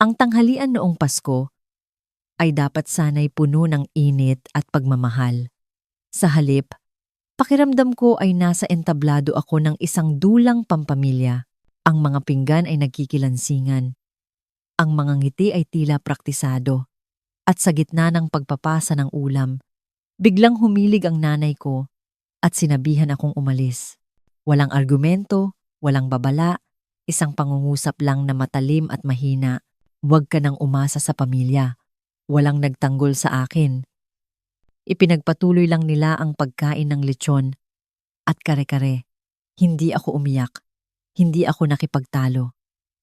Ang tanghalian noong Pasko ay dapat sana'y puno ng init at pagmamahal. Sa halip, pakiramdam ko ay nasa entablado ako ng isang dulang pampamilya. Ang mga pinggan ay nagkikilansingan. Ang mga ngiti ay tila praktisado. At sa gitna ng pagpapasa ng ulam, biglang humilig ang nanay ko at sinabihan akong umalis. Walang argumento, walang babala, isang pangungusap lang na matalim at mahina. Huwag ka nang umasa sa pamilya. Walang nagtanggol sa akin. Ipinagpatuloy lang nila ang pagkain ng lechon at kare-kare. Hindi ako umiyak. Hindi ako nakipagtalo.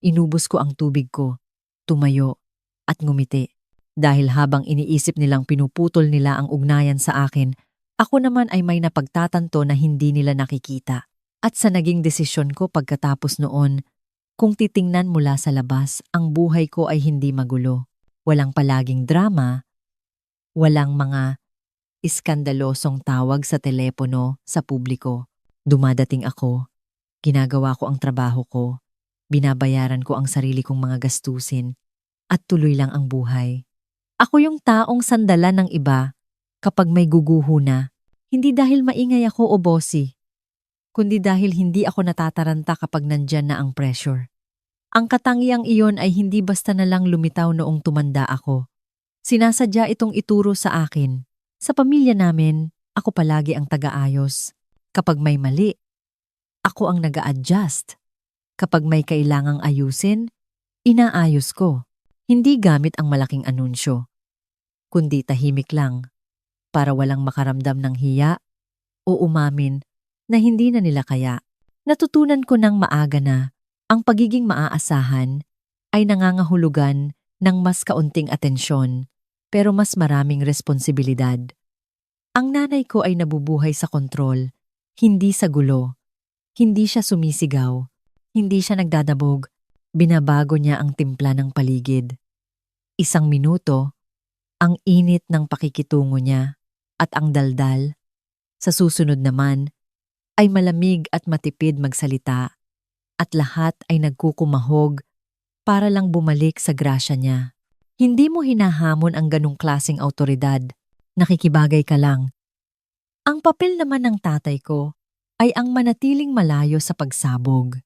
Inubos ko ang tubig ko, tumayo at ngumiti. Dahil habang iniisip nilang pinuputol nila ang ugnayan sa akin, ako naman ay may napagtatanto na hindi nila nakikita. At sa naging desisyon ko pagkatapos noon, kung titingnan mula sa labas, ang buhay ko ay hindi magulo. Walang palaging drama, walang mga iskandalosong tawag sa telepono sa publiko. Dumadating ako, ginagawa ko ang trabaho ko, binabayaran ko ang sarili kong mga gastusin, at tuloy lang ang buhay. Ako yung taong sandalan ng iba kapag may guguho na, hindi dahil maingay ako o bossy, kundi dahil hindi ako natataranta kapag nandyan na ang pressure. Ang katangiang iyon ay hindi basta na lang lumitaw noong tumanda ako. Sinasadya itong ituro sa akin. Sa pamilya namin, ako palagi ang taga-ayos. Kapag may mali, ako ang nag-a-adjust. Kapag may kailangang ayusin, inaayos ko. Hindi gamit ang malaking anunsyo, kundi tahimik lang, para walang makaramdam ng hiya o umamin na hindi na nila kaya. Natutunan ko ng maaga na ang pagiging maaasahan ay nangangahulugan ng mas kaunting atensyon pero mas maraming responsibilidad. Ang nanay ko ay nabubuhay sa kontrol, hindi sa gulo. Hindi siya sumisigaw, hindi siya nagdadabog, binabago niya ang timpla ng paligid. Isang minuto, ang init ng pakikitungo niya at ang daldal. Sa susunod naman, ay malamig at matipid magsalita at lahat ay nagkukumahog para lang bumalik sa grasya niya. Hindi mo hinahamon ang ganong klaseng awtoridad, nakikibagay ka lang. Ang papel naman ng tatay ko ay ang manatiling malayo sa pagsabog.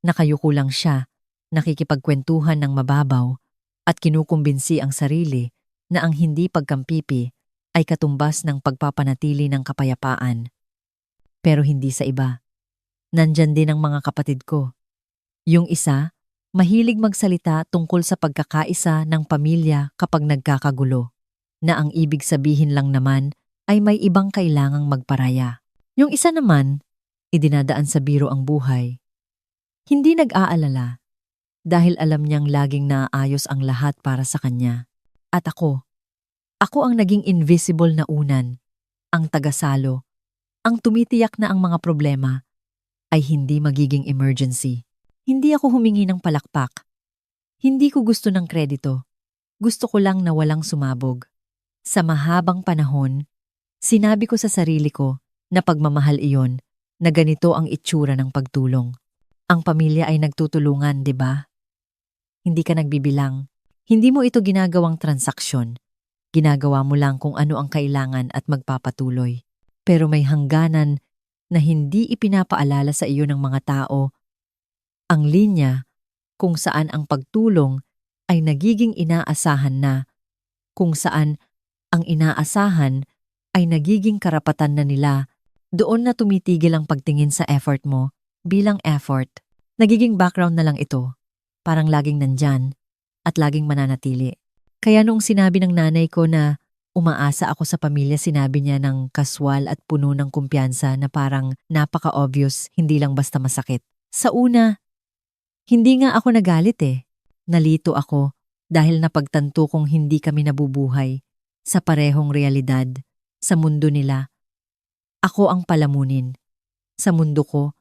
Nakayuko lang siya, nakikipagkwentuhan ng mababaw at kinukumbinsi ang sarili na ang hindi pagkampipi ay katumbas ng pagpapanatili ng kapayapaan. Pero hindi sa iba. Nandyan din ang mga kapatid ko. Yung isa, mahilig magsalita tungkol sa pagkakaisa ng pamilya kapag nagkakagulo, na ang ibig sabihin lang naman ay may ibang kailangang magparaya. Yung isa naman, idinadaan sa biro ang buhay. Hindi nag-aalala dahil alam niyang laging naayos ang lahat para sa kanya. At ako ang naging invisible na unan, ang tagasalo, ang tumitiyak na ang mga problema ay hindi magiging emergency. Hindi ako humingi ng palakpak. Hindi ko gusto ng kredito. Gusto ko lang na walang sumabog. Sa mahabang panahon, sinabi ko sa sarili ko na pagmamahal iyon, na ganito ang itsura ng pagtulong. Ang pamilya ay nagtutulungan, di ba? Hindi ka nagbibilang. Hindi mo ito ginagawang transaksyon. Ginagawa mo lang kung ano ang kailangan at magpapatuloy. Pero may hangganan na hindi ipinapaalala sa iyo ng mga tao. Ang linya kung saan ang pagtulong ay nagiging inaasahan na, kung saan ang inaasahan ay nagiging karapatan na nila, doon na tumitigil ang pagtingin sa effort mo bilang effort. Nagiging background na lang ito, parang laging nandyan at laging mananatili. Kaya noong sinabi ng nanay ko na umaasa ako sa pamilya, sinabi niya ng kaswal at puno ng kumpiyansa na parang napaka-obvious, hindi lang basta masakit. Sa una, hindi nga ako nagalit eh. Nalito ako dahil napagtanto kong hindi kami nabubuhay sa parehong realidad. Sa mundo nila, ako ang palamunin. Sa mundo ko,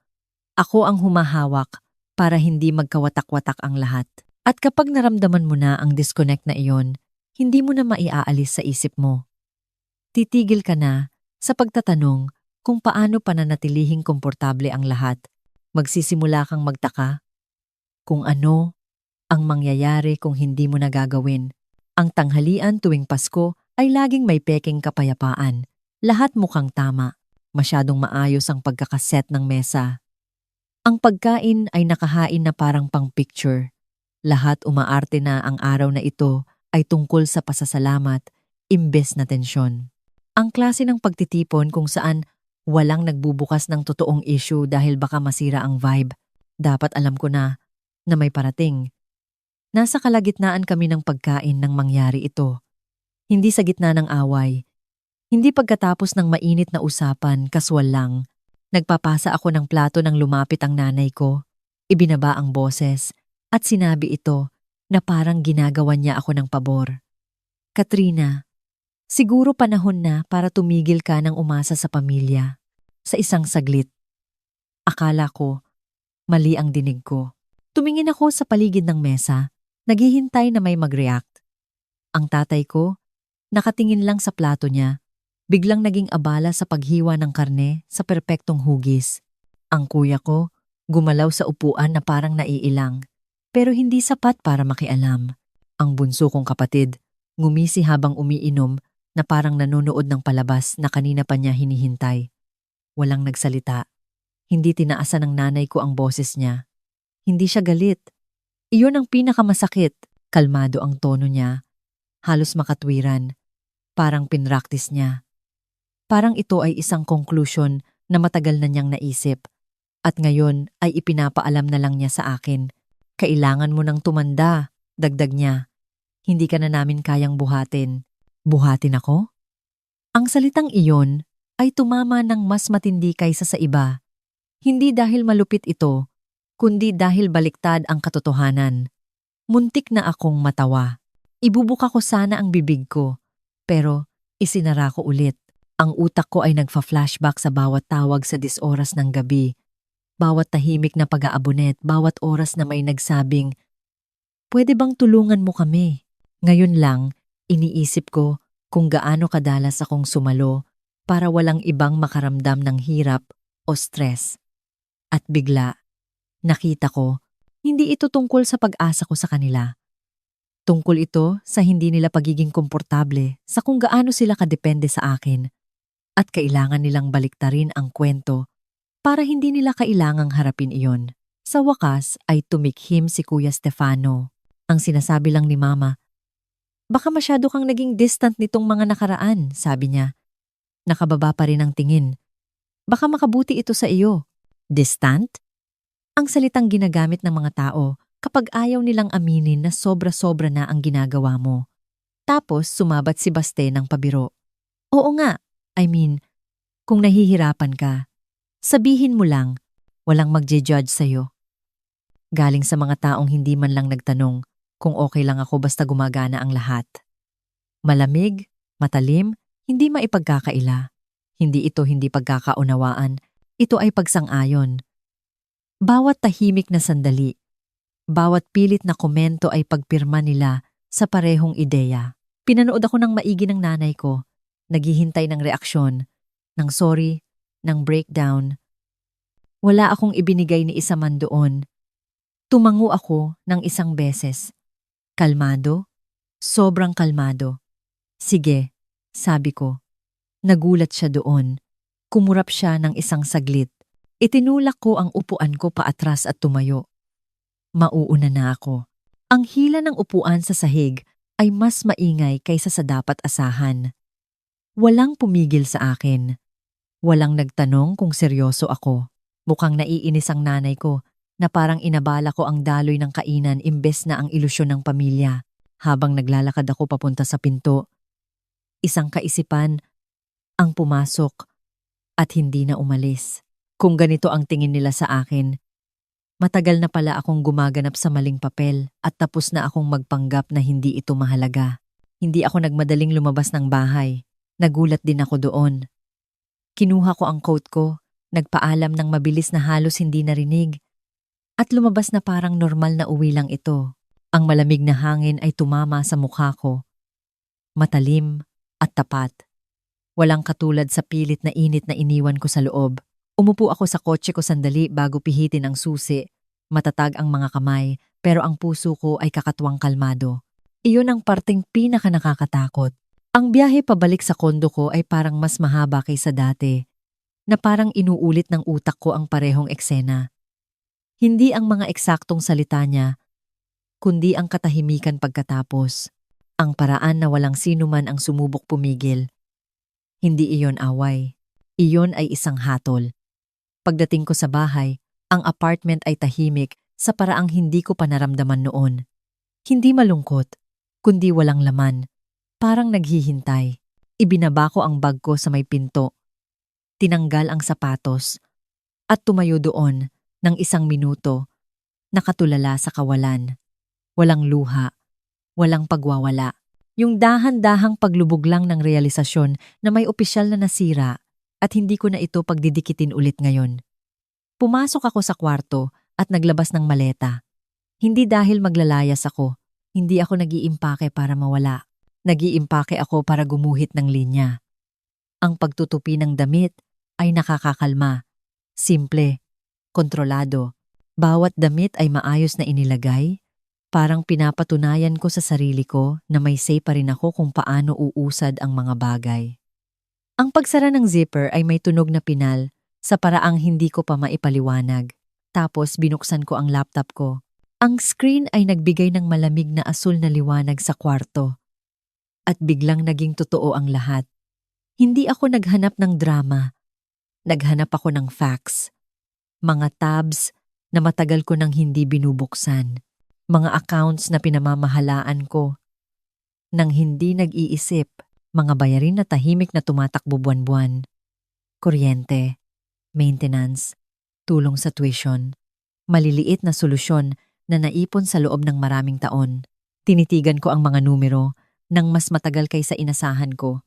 ako ang humahawak para hindi magkawatak-watak ang lahat. At kapag naramdaman mo na ang disconnect na iyon, hindi mo na maiaalis sa isip mo. Titigil ka na sa pagtatanong kung paano pananatilihing komportable ang lahat. Magsisimula kang magtaka kung ano ang mangyayari kung hindi mo nagagawin. Ang tanghalian tuwing Pasko ay laging may peking kapayapaan. Lahat mukhang tama. Masyadong maayos ang pagkakaset ng mesa. Ang pagkain ay nakahain na parang pang-picture. Lahat umaarte na ang araw na ito ay tungkol sa pasasalamat, imbes na tensyon. Ang klase ng pagtitipon kung saan walang nagbubukas ng totoong issue dahil baka masira ang vibe. Dapat alam ko na may parating. Nasa kalagitnaan kami ng pagkain nang mangyari ito. Hindi sa gitna ng away. Hindi pagkatapos ng mainit na usapan, kaswal lang. Nagpapasa ako ng plato nang lumapit ang nanay ko. Ibinaba ang boses at sinabi ito na parang ginagawa niya ako ng pabor. Katrina, siguro panahon na para tumigil ka ng umasa sa pamilya. Sa isang saglit. Akala ko, mali ang dinig ko. Tumingin ako sa paligid ng mesa, naghihintay na may mag-react. Ang tatay ko, nakatingin lang sa plato niya, biglang naging abala sa paghiwa ng karne sa perpektong hugis. Ang kuya ko, gumalaw sa upuan na parang naiilang, pero hindi sapat para makialam. Ang bunso kong kapatid, ngumisi habang umiinom na parang nanonood ng palabas na kanina pa niya hinihintay. Walang nagsalita. Hindi tinaasan ng nanay ko ang boses niya. Hindi siya galit. Iyon ang pinakamasakit. Kalmado ang tono niya. Halos makatwiran. Parang pinraktis niya. Parang ito ay isang conclusion na matagal na niyang naisip. At ngayon ay ipinapaalam na lang niya sa akin. Kailangan mo nang tumanda, dagdag niya. Hindi ka na namin kayang buhatin. Buhatin ako? Ang salitang iyon ay tumama ng mas matindi kaysa sa iba. Hindi dahil malupit ito, kundi dahil baliktad ang katotohanan. Muntik na akong matawa. Ibubuka ko sana ang bibig ko, pero isinara ko ulit. Ang utak ko ay nagfa-flashback sa bawat tawag sa 10 oras ng gabi. Bawat tahimik na pag-aabonet, bawat oras na may nagsabing, "Pwede bang tulungan mo kami?" Ngayon lang, iniisip ko kung gaano kadalas akong sumalo para walang ibang makaramdam ng hirap o stress. At bigla, nakita ko, hindi ito tungkol sa pag-asa ko sa kanila. Tungkol ito sa hindi nila pagiging komportable sa kung gaano sila kadepende sa akin. At kailangan nilang baliktarin ang kwento para hindi nila kailangang harapin iyon. Sa wakas ay tumikhim si Kuya Stefano. Ang sinasabi lang ni Mama, "Baka masyado kang naging distant nitong mga nakaraan," sabi niya. Nakababa pa rin ang tingin. "Baka makabuti ito sa iyo." Distant? Ang salitang ginagamit ng mga tao kapag ayaw nilang aminin na sobra-sobra na ang ginagawa mo. Tapos sumabat si Baste ng pabiro. "Oo nga, kung nahihirapan ka, sabihin mo lang, walang magje-judge sa'yo." Galing sa mga taong hindi man lang nagtanong kung okay lang ako basta gumagana ang lahat. Malamig, matalim, hindi maipagkakaila. Hindi ito hindi pagkakaunawaan, ito ay pagsang-ayon. Bawat tahimik na sandali, bawat pilit na komento ay pagpirma nila sa parehong ideya. Pinanood ako ng maigi ng nanay ko, naghihintay ng reaksyon, ng sorry, ng breakdown. Wala akong ibinigay ni isa man doon. Tumango ako ng isang beses. Kalmado, sobrang kalmado. "Sige," sabi ko. Nagulat siya doon. Kumurap siya ng isang saglit. Itinulak ko ang upuan ko paatras at tumayo. Mauuna na ako. Ang hila ng upuan sa sahig ay mas maingay kaysa sa dapat asahan. Walang pumigil sa akin. Walang nagtanong kung seryoso ako. Mukhang naiinis ang nanay ko na parang inabala ko ang daloy ng kainan imbes na ang ilusyon ng pamilya. Habang naglalakad ako papunta sa pinto, isang kaisipan ang pumasok at hindi na umalis. Kung ganito ang tingin nila sa akin, matagal na pala akong gumaganap sa maling papel at tapos na akong magpanggap na hindi ito mahalaga. Hindi ako nagmadaling lumabas ng bahay. Nagulat din ako doon. Kinuha ko ang coat ko, nagpaalam ng mabilis na halos hindi narinig, at lumabas na parang normal na uwi lang ito. Ang malamig na hangin ay tumama sa mukha ko. Matalim at tapat. Walang katulad sa pilit na init na iniwan ko sa loob. Umupo ako sa kotse ko sandali bago pihitin ang susi. Matatag ang mga kamay, pero ang puso ko ay kakatuwang kalmado. Iyon ang parteng pinaka nakakatakot. Ang biyahe pabalik sa kondo ko ay parang mas mahaba kaysa dati, na parang inuulit ng utak ko ang parehong eksena. Hindi ang mga eksaktong salita niya, kundi ang katahimikan pagkatapos. Ang paraan na walang sino man ang sumubok pumigil. Hindi iyon away. Iyon ay isang hatol. Pagdating ko sa bahay, ang apartment ay tahimik sa paraang hindi ko pa naramdaman noon. Hindi malungkot, kundi walang laman. Parang naghihintay. Ibinaba ko ang bag ko sa may pinto. Tinanggal ang sapatos at tumayo doon ng 1 minuto, nakatulala sa kawalan. Walang luha, walang pagwawala. Yung dahan-dahang paglubog lang ng realisasyon na may opisyal na nasira at hindi ko na ito pagdidikitin ulit ngayon. Pumasok ako sa kwarto at naglabas ng maleta. Hindi dahil maglalayas ako, hindi ako nag-iimpake para mawala. Nag-iimpake ako para gumuhit ng linya. Ang pagtutupi ng damit ay nakakakalma. Simple, kontrolado. Bawat damit ay maayos na inilagay. Parang pinapatunayan ko sa sarili ko na may say pa rin ako kung paano uusad ang mga bagay. Ang pagsara ng zipper ay may tunog na pinal sa paraang hindi ko pa maipaliwanag. Tapos binuksan ko ang laptop ko. Ang screen ay nagbigay ng malamig na asul na liwanag sa kwarto. At biglang naging totoo ang lahat. Hindi ako naghanap ng drama. Naghanap ako ng facts. Mga tabs na matagal ko nang hindi binubuksan. Mga accounts na pinamamahalaan ko. Nang hindi nag-iisip, mga bayarin na tahimik na tumatakbo buwan-buwan. Kuryente, maintenance, tulong sa tuition. Maliliit na solusyon na naipon sa loob ng maraming taon. Tinitigan ko ang mga numero nang mas matagal kaysa inasahan ko.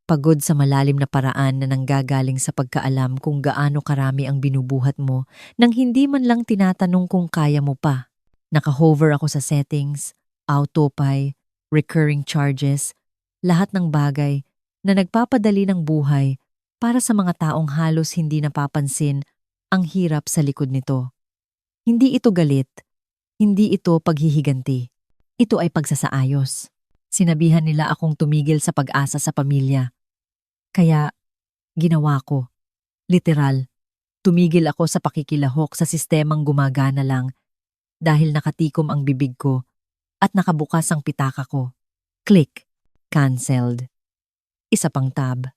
Pagod sa malalim na paraan na nanggagaling sa pagkaalam kung gaano karami ang binubuhat mo nang hindi man lang tinatanong kung kaya mo pa. Naka-hover ako sa settings, autopay, recurring charges, lahat ng bagay na nagpapadali ng buhay para sa mga taong halos hindi napapansin ang hirap sa likod nito. Hindi ito galit, hindi ito paghihiganti. Ito ay pagsasaayos. Sinabihan nila akong tumigil sa pag-asa sa pamilya. Kaya, ginawa ko. Literal, tumigil ako sa pakikilahok sa sistemang gumagana lang dahil nakatikom ang bibig ko at nakabukas ang pitaka ko. Click. Cancelled. Isa pang tab.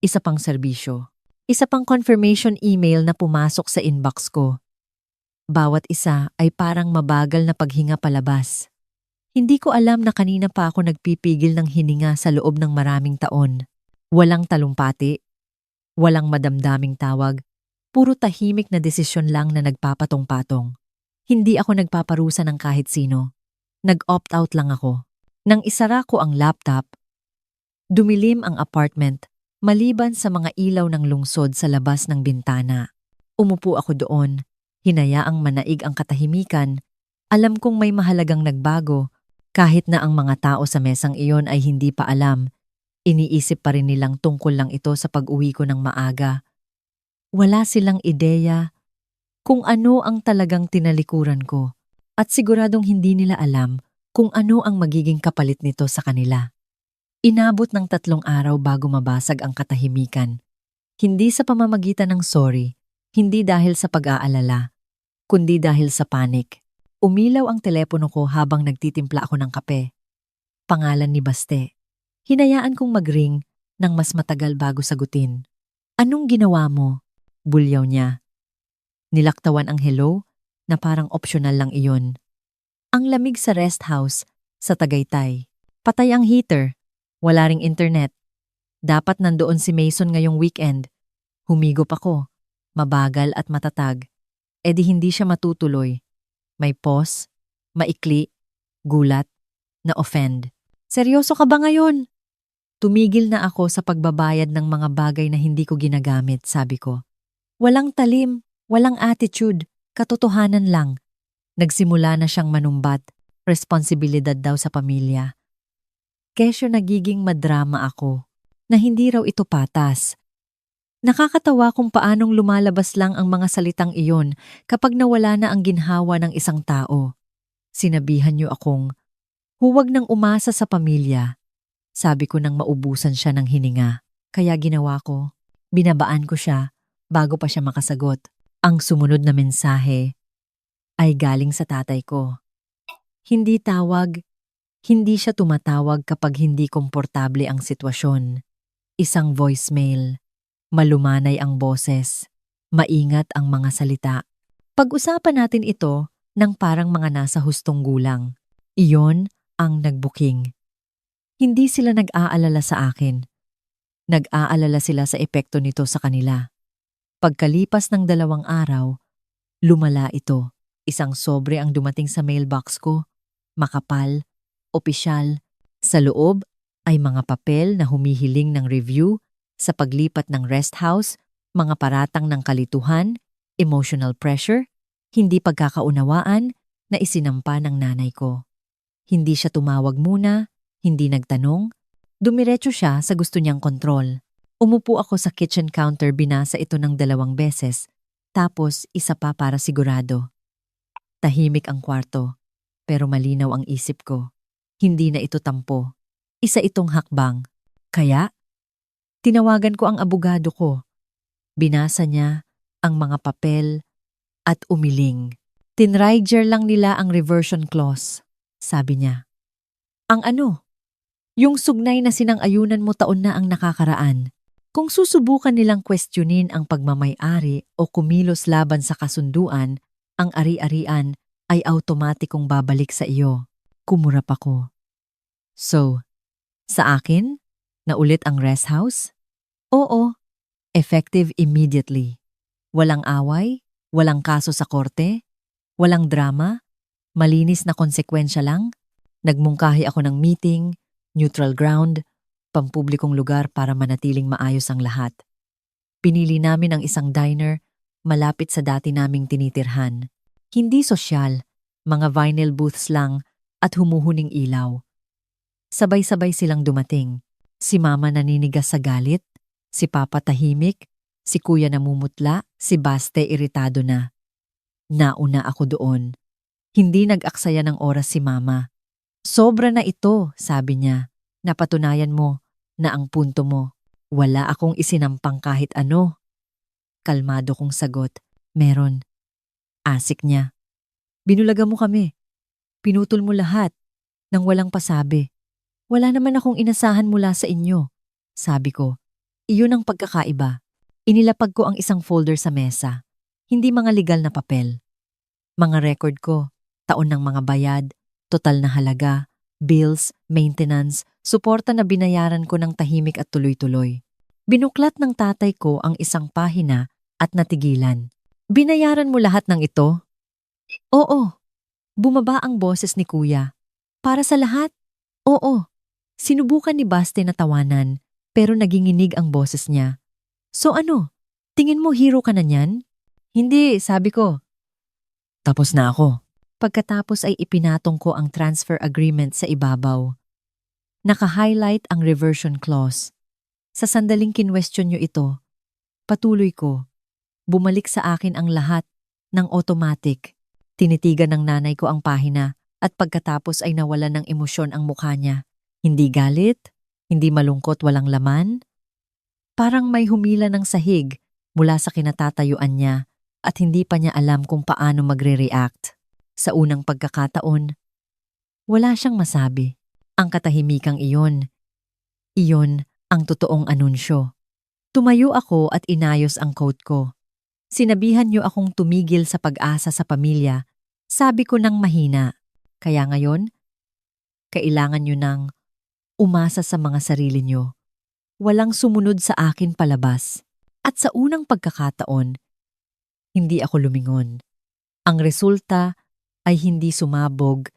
Isa pang serbisyo. Isa pang confirmation email na pumasok sa inbox ko. Bawat isa ay parang mabagal na paghinga palabas. Hindi ko alam na kanina pa ako nagpipigil ng hininga sa loob ng maraming taon. Walang talumpati, walang madamdaming tawag, puro tahimik na desisyon lang na nagpapatong-patong. Hindi ako nagpaparusa ng kahit sino. Nag-opt out lang ako. Nang isara ko ang laptop, dumilim ang apartment maliban sa mga ilaw ng lungsod sa labas ng bintana. Umupo ako doon, hinayaang manaig ang katahimikan. Alam kong may mahalagang nagbago, kahit na ang mga tao sa mesang iyon ay hindi pa alam. Iniisip pa rin nilang tungkol lang ito sa pag-uwi ko ng maaga. Wala silang ideya kung ano ang talagang tinalikuran ko at siguradong hindi nila alam kung ano ang magiging kapalit nito sa kanila. Inabot ng 3 araw bago mabasag ang katahimikan. Hindi sa pamamagitan ng sorry, hindi dahil sa pag-aalala, kundi dahil sa panic. Umilaw ang telepono ko habang nagtitimpla ako ng kape. Pangalan ni Baste. Hinayaan kong mag-ring nang mas matagal bago sagutin. Anong ginawa mo? Bulyaw niya. Nilaktawan ang hello na parang optional lang iyon. Ang lamig sa rest house sa Tagaytay. Patay ang heater. Wala ring internet. Dapat nandoon si Mason ngayong weekend. Humigop ako. Mabagal at matatag. E di hindi siya matutuloy. May pause, maikli, gulat, na-offend. Seryoso ka ba ngayon? Tumigil na ako sa pagbabayad ng mga bagay na hindi ko ginagamit, sabi ko. Walang talim, walang attitude, katotohanan lang. Nagsimula na siyang manumbat, responsibilidad daw sa pamilya. Kesyo nagiging madrama ako, na hindi raw ito patas. Nakakatawa kung paanong lumalabas lang ang mga salitang iyon kapag nawala na ang ginhawa ng isang tao. Sinabihan niyo akong, huwag nang umasa sa pamilya. Sabi ko nang maubusan siya ng hininga. Kaya ginawa ko, binabaan ko siya bago pa siya makasagot. Ang sumunod na mensahe ay galing sa tatay ko. Hindi tawag, hindi siya tumatawag kapag hindi komportable ang sitwasyon. Isang voicemail, malumanay ang boses, maingat ang mga salita. Pag-usapan natin ito ng parang mga nasa hustong gulang. Iyon ang nagbuking. Hindi sila nag-aalala sa akin. Nag-aalala sila sa epekto nito sa kanila. Pagkalipas ng 2 araw, lumala ito. Isang sobre ang dumating sa mailbox ko. Makapal, opisyal. Sa loob ay mga papel na humihiling ng review sa paglipat ng rest house, mga paratang ng kalituhan, emotional pressure, hindi pagkakaunawaan na isinampa ng nanay ko. Hindi siya tumawag muna, hindi nagtanong. Dumiretso siya sa gusto niyang kontrol. Umupo ako sa kitchen counter, binasa ito ng 2 beses, tapos isa pa para sigurado. Tahimik ang kwarto, pero malinaw ang isip ko. Hindi na ito tampo. Isa itong hakbang. Kaya, tinawagan ko ang abogado ko. Binasa niya ang mga papel at umiling. Tinriger lang nila ang reversion clause, sabi niya. Ang ano? Yung sugnay na sinang-ayunan mo taon na ang nakakaraan. Kung susubukan nilang questionin ang pagmamay-ari o kumilos laban sa kasunduan, ang ari-arian ay automatikong babalik sa iyo. Kumurap ako. So, sa akin? Na ulit ang rest house? Oo, effective immediately. Walang away, walang kaso sa korte, walang drama, malinis na konsekwensya lang. Nagmungkahi ako ng meeting, neutral ground, pampublikong lugar para manatiling maayos ang lahat. Pinili namin ang isang diner malapit sa dati naming tinitirhan. Hindi sosyal, mga vinyl booths lang at humuhuning ilaw. Sabay-sabay silang dumating. Si Mama naninigas sa galit, si Papa tahimik, si Kuya namumutla, si Baste iritado na. Nauna ako doon. Hindi nag-aksaya ng oras si Mama. Sobra na ito, sabi niya. Napatunayan mo na ang punto mo. Wala akong isinampang kahit ano. Kalmado kong sagot. Meron. Asik niya. Binulagan mo kami. Pinutol mo lahat nang walang pasabi. Wala naman akong inasahan mula sa inyo. Sabi ko, iyon ang pagkakaiba. Inilapag ko ang isang folder sa mesa. Hindi mga legal na papel. Mga record ko, taon ng mga bayad, total na halaga, bills, maintenance, suporta na binayaran ko ng tahimik at tuloy-tuloy. Binuklat ng tatay ko ang isang pahina at natigilan. Binayaran mo lahat ng ito? Oo. Bumaba ang boses ni Kuya. Para sa lahat? Oo. Sinubukan ni Baste na tawanan, pero naginginig ang boses niya. So ano? Tingin mo hero ka na niyan? Hindi, sabi ko. Tapos na ako. Pagkatapos ay ipinatong ko ang transfer agreement sa ibabaw. Naka-highlight ang reversion clause. Sa sandaling kinwestiyon niyo ito, patuloy ko. Bumalik sa akin ang lahat ng automatic. Tinitigan ng nanay ko ang pahina at pagkatapos ay nawalan ng emosyon ang mukha niya. Hindi galit, hindi malungkot, walang laman. Parang may humila ng sahig mula sa kinatatayuan niya at hindi pa niya alam kung paano magre-react. Sa unang pagkakataon, wala siyang masabi. Ang katahimikang iyon ang totoong anunsyo. Tumayo ako at inayos ang coat ko. Sinabihan niyo akong tumigil sa pag-asa sa pamilya. Sabi ko nang mahina. Kaya ngayon, kailangan niyo nang umasa sa mga sarili niyo. Walang sumunod sa akin palabas. At sa unang pagkakataon, hindi ako lumingon. Ang resulta ay hindi sumabog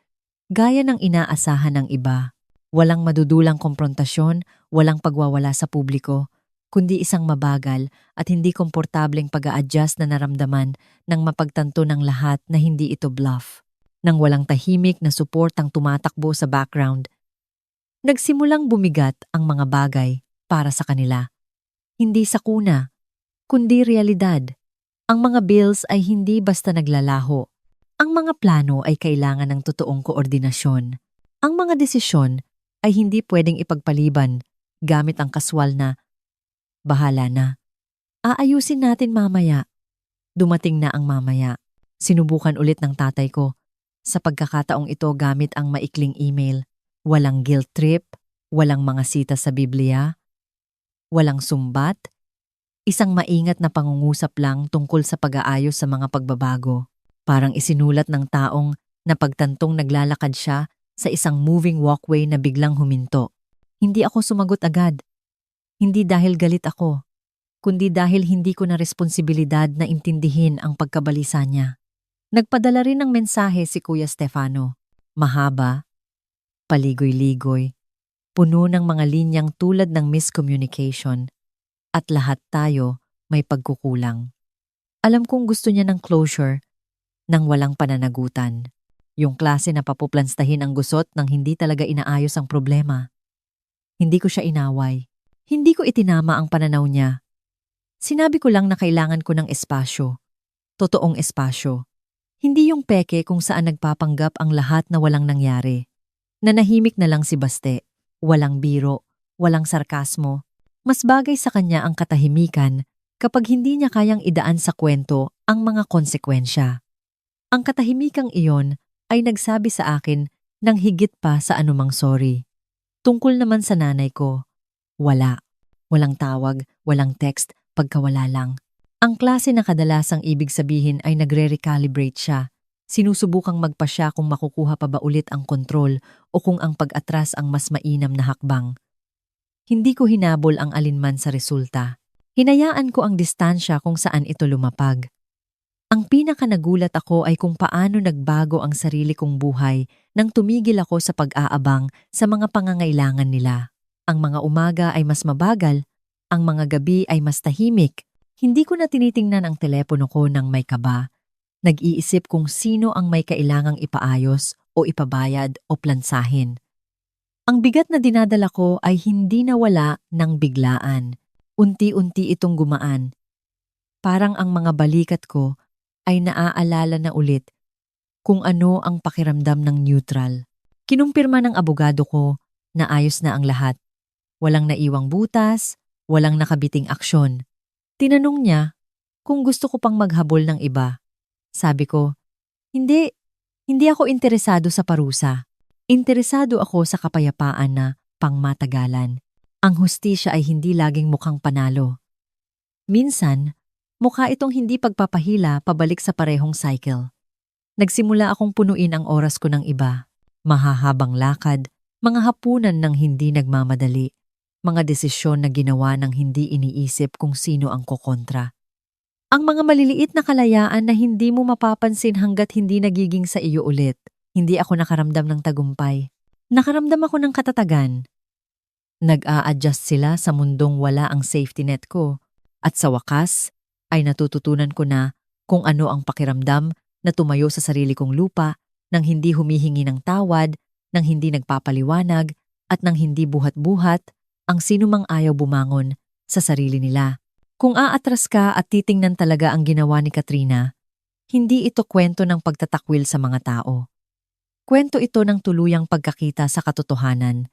gaya ng inaasahan ng iba. Walang madudulang komprontasyon, walang pagwawala sa publiko, kundi isang mabagal at hindi komportableng pag-a-adjust na naramdaman nang mapagtanto ng lahat na hindi ito bluff. Nang walang tahimik na suportang tumatakbo sa background, nagsimulang bumigat ang mga bagay para sa kanila. Hindi sa kuna, kundi realidad. Ang mga bills ay hindi basta naglalaho. Ang mga plano ay kailangan ng totoong koordinasyon. Ang mga desisyon ay hindi pwedeng ipagpaliban gamit ang kaswal na, "Bahala na. Aayusin natin mamaya." Dumating na ang mamaya. Sinubukan ulit ng tatay ko. Sa pagkakataong ito gamit ang maikling email. Walang guilt trip, walang mga sita sa Biblia, walang sumbat, isang maingat na pangungusap lang tungkol sa pag-aayos sa mga pagbabago. Parang isinulat ng taong napagtantong naglalakad siya sa isang moving walkway na biglang huminto. Hindi ako sumagot agad. Hindi dahil galit ako, kundi dahil hindi ko na responsibilidad na intindihin ang pagkabalisa niya. Nagpadala rin ng mensahe si Kuya Stefano. Mahaba, paligoy-ligoy, puno ng mga linyang tulad ng miscommunication, at lahat tayo may pagkukulang. Alam kong gusto niya ng closure nang walang pananagutan. Yung klase na papuplanstahin ang gusot nang hindi talaga inaayos ang problema. Hindi ko siya inaway. Hindi ko itinama ang pananaw niya. Sinabi ko lang na kailangan ko ng espasyo. Totoong espasyo. Hindi yung peke kung saan nagpapanggap ang lahat na walang nangyari. Nanahimik na lang si Baste. Walang biro, walang sarkasmo. Mas bagay sa kanya ang katahimikan kapag hindi niya kayang idaan sa kwento ang mga konsekwensya. Ang katahimikang iyon ay nagsabi sa akin ng higit pa sa anumang sorry. Tungkol naman sa nanay ko, wala. Walang tawag, walang text, pagkawala lang. Ang klase na kadalasang ibig sabihin ay nagre-recalibrate siya. Sinusubukang magpasya kung makukuha pa ba ulit ang kontrol o kung ang pag-atras ang mas mainam na hakbang. Hindi ko hinabol ang alinman sa resulta. Hinayaan ko ang distansya kung saan ito lumapag. Ang pinakanagulat ako ay kung paano nagbago ang sarili kong buhay nang tumigil ako sa pag-aabang sa mga pangangailangan nila. Ang mga umaga ay mas mabagal, ang mga gabi ay mas tahimik. Hindi ko na tinitingnan ang telepono ko nang may kaba. Nag-iisip kung sino ang may kailangang ipaayos o ipabayad o plansahin. Ang bigat na dinadala ko ay hindi nawala ng biglaan. Unti-unti itong gumaan. Parang ang mga balikat ko ay naaalala na ulit kung ano ang pakiramdam ng neutral. Kinumpirma ng abogado ko na ayos na ang lahat. Walang naiwang butas, walang nakabiting aksyon. Tinanong niya kung gusto ko pang maghabol ng iba. Sabi ko, hindi ako interesado sa parusa. Interesado ako sa kapayapaan na pangmatagalan. Ang hustisya ay hindi laging mukhang panalo. Minsan, mukha itong hindi pagpapahila pabalik sa parehong cycle. Nagsimula akong punuin ang oras ko ng iba. Mahahabang lakad, mga hapunan ng hindi nagmamadali, mga desisyon na ginawa ng hindi iniisip kung sino ang kokontra. Ang mga maliliit na kalayaan na hindi mo mapapansin hanggat hindi nagiging sa iyo ulit. Hindi ako nakaramdam ng tagumpay. Nakaramdam ako ng katatagan. Nag-a-adjust sila sa mundong wala ang safety net ko. At sa wakas, ay natututunan ko na kung ano ang pakiramdam na tumayo sa sarili kong lupa nang hindi humihingi ng tawad, nang hindi nagpapaliwanag, at nang hindi buhat-buhat ang sinumang ayaw bumangon sa sarili nila. Kung aatras ka at titingnan talaga ang ginawa ni Katrina, hindi ito kwento ng pagtatakwil sa mga tao. Kwento ito ng tuluyang pagkakita sa katotohanan,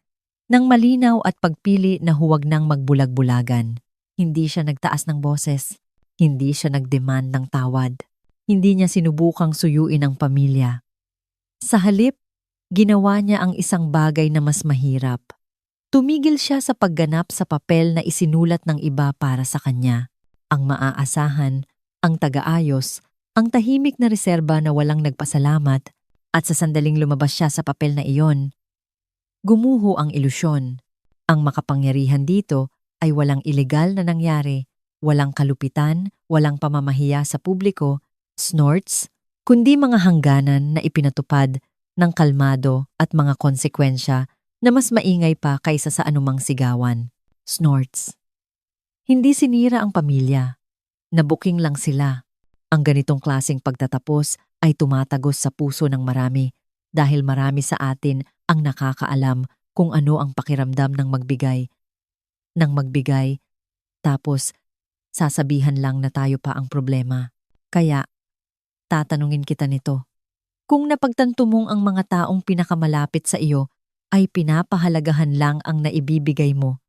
ng malinaw at pagpili na huwag nang magbulag-bulagan. Hindi siya nagtaas ng boses. Hindi siya nagdemand ng tawad. Hindi niya sinubukang suyuin ang pamilya. Sa halip, ginawa niya ang isang bagay na mas mahirap. Tumigil siya sa pagganap sa papel na isinulat ng iba para sa kanya. Ang maaasahan, ang taga-ayos, ang tahimik na reserba na walang nagpasalamat, at sa sandaling lumabas siya sa papel na iyon, gumuho ang ilusyon. Ang makapangyarihan dito ay walang ilegal na nangyari, walang kalupitan, walang pamamahiya sa publiko, snorts, kundi mga hangganan na ipinatupad ng kalmado at mga konsekwensya na mas maingay pa kaysa sa anumang sigawan. Snorts. Hindi sinira ang pamilya. Nabuking lang sila. Ang ganitong klaseng pagtatapos ay tumatagos sa puso ng marami dahil marami sa atin ang nakakaalam kung ano ang pakiramdam ng magbigay. Tapos, sasabihan lang na tayo pa ang problema. Kaya, tatanungin kita nito. Kung napagtanto mong ang mga taong pinakamalapit sa iyo ay pinapahalagahan lang ang naibibigay mo,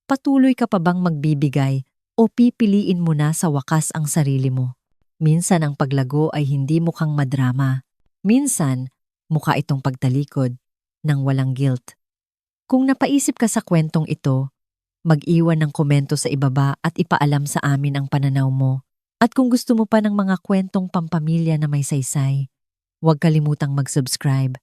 patuloy ka pa bang magbibigay o pipiliin mo na sa wakas ang sarili mo? Minsan ang paglago ay hindi mukhang madrama. Minsan, mukha itong pagtalikod ng walang guilt. Kung napaisip ka sa kwentong ito, mag-iwan ng komento sa ibaba at ipaalam sa amin ang pananaw mo. At kung gusto mo pa ng mga kwentong pampamilya na may saysay, huwag kalimutang mag-subscribe